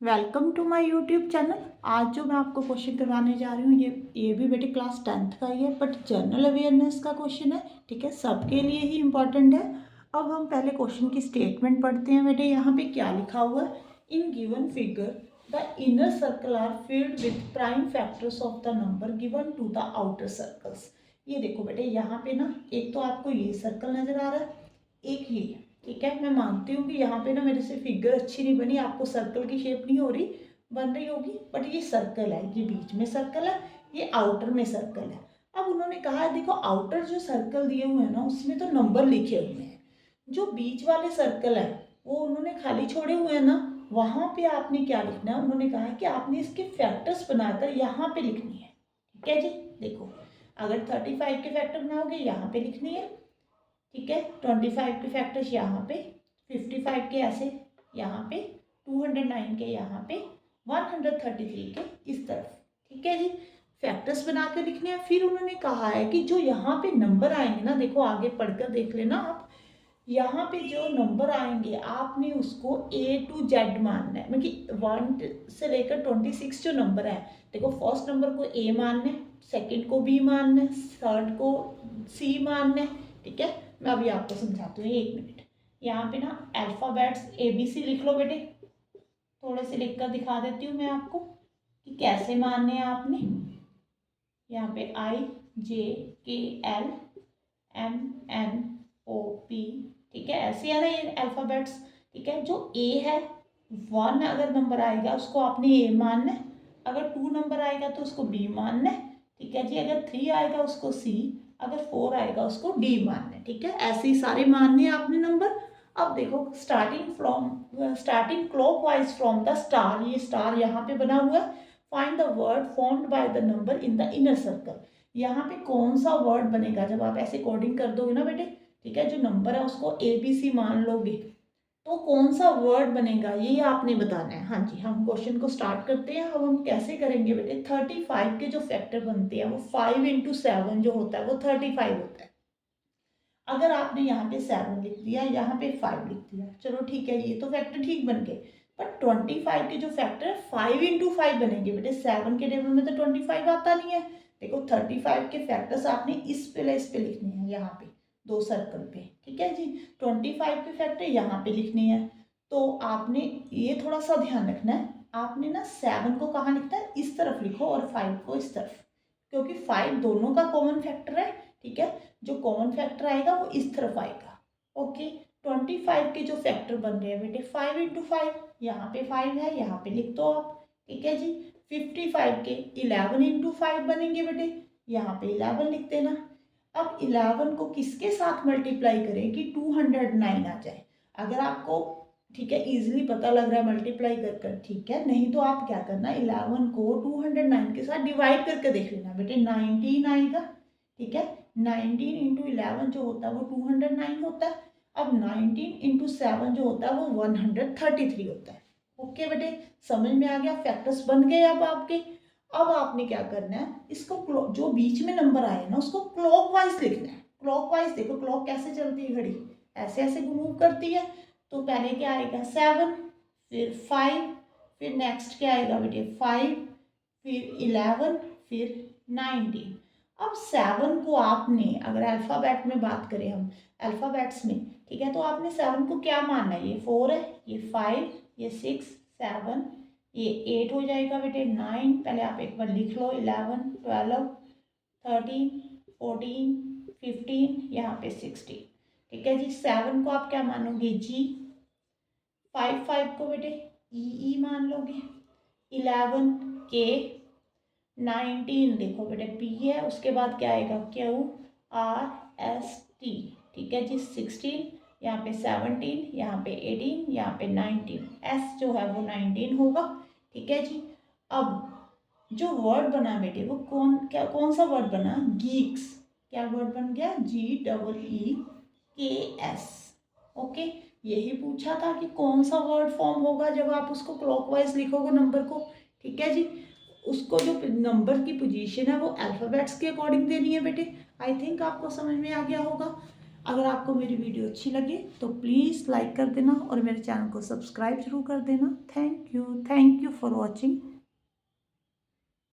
Welcome to my YouTube channel. आज जो मैं आपको क्वेश्चन करवाने जा रही हूँ ये भी बेटे क्लास 10th का ही है, बट जनरल अवेयरनेस का क्वेश्चन है। ठीक है, सबके लिए ही इम्पॉर्टेंट है। अब हम पहले क्वेश्चन की स्टेटमेंट पढ़ते हैं बेटे। यहाँ पे क्या लिखा हुआ है? In given figure the inner circle are filled with prime factors of the number given to the outer circles. ये देखो बेटे, यहाँ पे ना एक तो आपको ये सर्कल नजर आ रहा है, एक ये। ठीक है, मैं मानती हूँ कि यहाँ पे ना मेरे से फिगर अच्छी नहीं बनी, आपको सर्कल की शेप नहीं हो रही, बन रही होगी, बट ये सर्कल है, ये बीच में सर्कल है, ये आउटर में सर्कल है। अब उन्होंने कहा है देखो, आउटर जो सर्कल दिए हुए हैं ना उसमें तो नंबर लिखे हुए हैं, जो बीच वाले सर्कल है वो उन्होंने खाली छोड़े हुए हैं ना, वहाँ पे आपने क्या लिखना है? उन्होंने कहा है कि आपने इसके फैक्टर्स बनाकर यहाँ पे लिखनी है। ठीक है जी, देखो अगर 35 के फैक्टर बनाओगे यहाँ पे लिखनी है। ठीक है, 25 के फैक्टर्स यहाँ पे, 55 के ऐसे यहाँ पे, 209 के यहाँ पे, 133 के इस तरफ। ठीक है जी, फैक्टर्स बना कर लिखने हैं। फिर उन्होंने कहा है कि जो यहाँ पे नंबर आएंगे ना, देखो आगे पढ़कर देख लेना आप, यहाँ पे जो नंबर आएंगे आपने उसको A to Z मानना है, मतलब 1 से लेकर 26 जो नंबर है, देखो फर्स्ट नंबर को A मानना है, सेकंड को B मानना है, थर्ड को C मानना है। ठीक है, मैं अभी आपको समझाती हूँ, 1 मिनट। यहाँ पे ना अल्फ़ाबेट्स ABC लिख लो बेटे, थोड़े से लिख कर दिखा देती हूँ मैं आपको कि कैसे मानने हैं आपने। यहाँ पे IJKLMNOP, ठीक है, ऐसे है ना ये अल्फ़ाबेट्स। ठीक है, जो A है, 1 अगर नंबर आएगा उसको आपने A मानना है, अगर 2 नंबर आएगा तो उसको B मानना है। ठीक है जी, अगर 3 आएगा उसको C, अगर 4 आएगा उसको D मानना है। ठीक है, ऐसे ही सारे मानने हैं आपने नंबर। अब देखो, starting clockwise from the star, ये स्टार यहाँ पे बना हुआ है। Find the word formed by the number in the inner circle. यहाँ पे कौन सा वर्ड बनेगा जब आप ऐसे कोडिंग कर दोगे ना बेटे। ठीक है, जो नंबर है उसको ABC मान लोगे तो कौन सा वर्ड बनेगा ये आपने बताना है। हाँ जी, हम क्वेश्चन को स्टार्ट करते हैं। अब हम कैसे करेंगे बेटे, 35 के जो फैक्टर बनते हैं वो 5 into 7 जो होता है वो 35 होता है। अगर आपने यहाँ पे 7 लिख दिया, यहाँ पे 5 लिख दिया, चलो ठीक है, ये तो फैक्टर ठीक बन गए। पर 25 के जो फैक्टर 5 into 5 बनेंगे बेटे, 7 के टेबल में तो 25 आता नहीं है। देखो 35 के फैक्टर्स आपने इस पे लिखने हैं, यहाँ पे दो सर्कल पे। ठीक है जी, 25 के फैक्टर यहाँ पे लिखने हैं। तो आपने ये थोड़ा सा ध्यान रखना है, आपने ना 7 को कहाँ लिखना है, इस तरफ लिखो, और 5 को इस तरफ, क्योंकि 5 दोनों का कॉमन फैक्टर है। ठीक है, जो कॉमन फैक्टर आएगा वो इस तरफ आएगा। ओके, 25 के जो फैक्टर बन रहे हैं बेटे, 5 into 5, यहाँ पे 5 है, यहाँ पे लिख दो आप। ठीक है जी, 55 के 11 into 5 बनेंगे बेटे, यहाँ पे 11 लिख देना। अब 11 को किसके साथ मल्टीप्लाई करें कि 209 आ जाए। अगर आपको ठीक है इजीली पता लग रहा है मल्टीप्लाई कर कर, ठीक है, नहीं तो आप क्या करना, 11 को 209 के साथ डिवाइड करके देख लेना बेटे, 19 आएगा। ठीक है, 19 into 11 जो होता है वो 209 होता है। अब 19 into 7 जो होता है वो 133 होता है। ओके बेटे, समझ में आ गया, फैक्टर्स बन गए अब आपके। अब आपने क्या करना है, इसको जो बीच में नंबर आए ना उसको क्लॉकवाइज लिखना है। क्लॉकवाइज देखो क्लॉक कैसे चलती है, घड़ी ऐसे ऐसे मूव करती है। तो पहले क्या आएगा 7, फिर 5, फिर नेक्स्ट क्या आएगा बेटे 5, फिर 11, फिर 19। अब 7 को आपने अगर अल्फ़ाबेट में बात करें हम, अल्फ़ाबेट्स में, ठीक है, तो आपने 7 को क्या मानना है, ये 4 है, ये 5, ये 6, 7, ये 8 हो जाएगा बेटे, 9, पहले आप एक बार लिख लो, 11, 12, 13, 14, 15, यहाँ पे 16। ठीक है जी, 7 को आप क्या मानोगे G, 5 को बेटे ई मान लोगे, 11 K, 19 देखो बेटे P है, उसके बाद क्या आएगा QRST। ठीक है जी, 16, यहाँ पे 17, यहाँ पे 18, यहाँ पे 19, S जो है वो 19 होगा। ठीक है जी, अब जो वर्ड बना बेटे वो कौन सा वर्ड बना, गीक्स। क्या वर्ड बन गया, GEEKS। ओके, यही पूछा था कि कौन सा वर्ड फॉर्म होगा जब आप उसको क्लॉकवाइज लिखोगे नंबर को। ठीक है जी, उसको जो नंबर की पोजीशन है वो अल्फ़ाबेट्स के अकॉर्डिंग देनी है बेटे। आई थिंक आपको समझ में आ गया होगा। अगर आपको मेरी वीडियो अच्छी लगे तो प्लीज़ लाइक कर देना और मेरे चैनल को सब्सक्राइब जरूर कर देना। Thank you for watching.